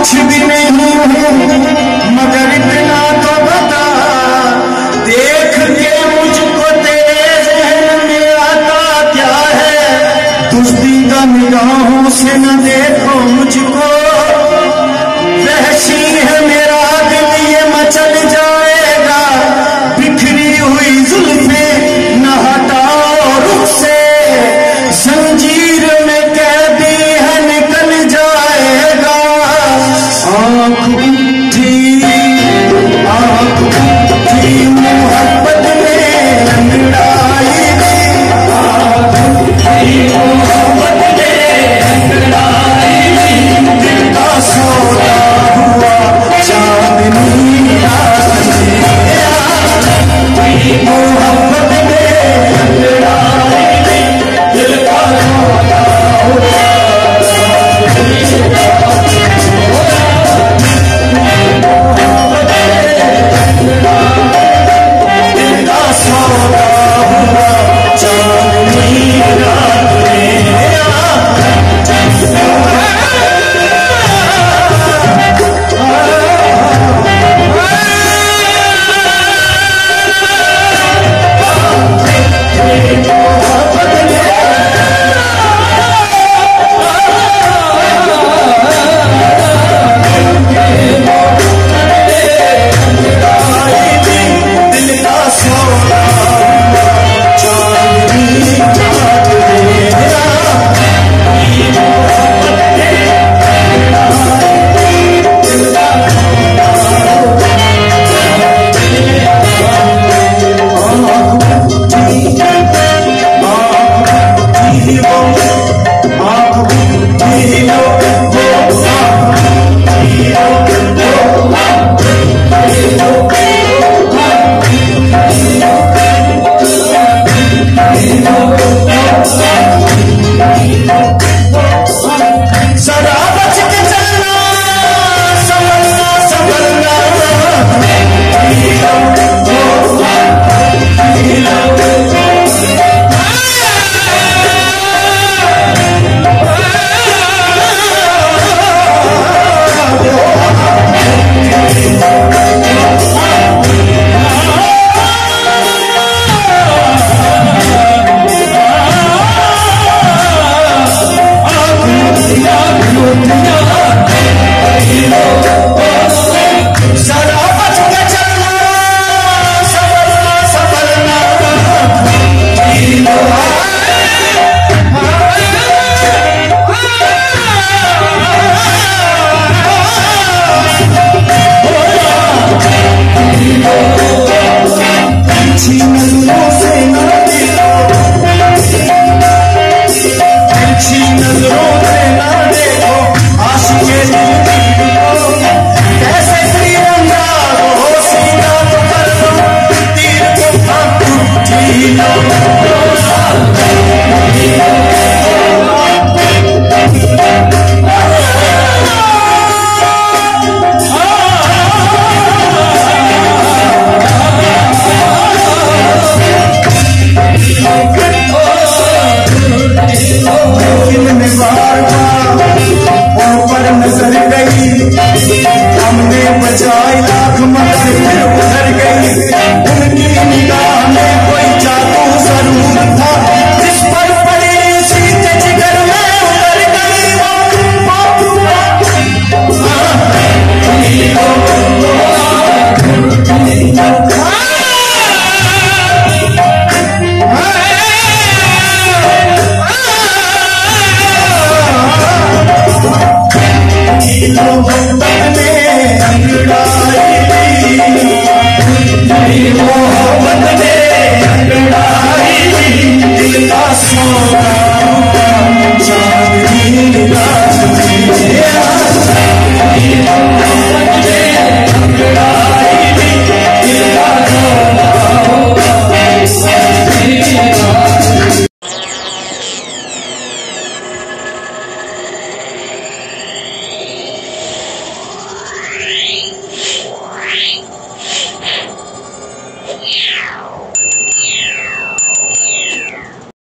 कुछ भी नहीं हूँ मगर इतना तो बता, देख के मुझको तेरे जहन में आता क्या है? दुश्मनी निगाहों से न देखो मुझको, वहशी है मेरा दिल ये मचल जाएगा, बिखरी हुई जुल्फे न हटाओ रुख से, जंजीर में कैदी है निकल जाएगा। आँख उठी मोहब्बत में अंगड़ाई, आँख उठी मोहब्बत में अंगड़ाई, दिल का सौदा हुआ चांदनी रानी, मोहब्बत में अंगड़ाई, दिल का सौदा हुआ मोहब्बत में अंगड़ाई, दिल का सोना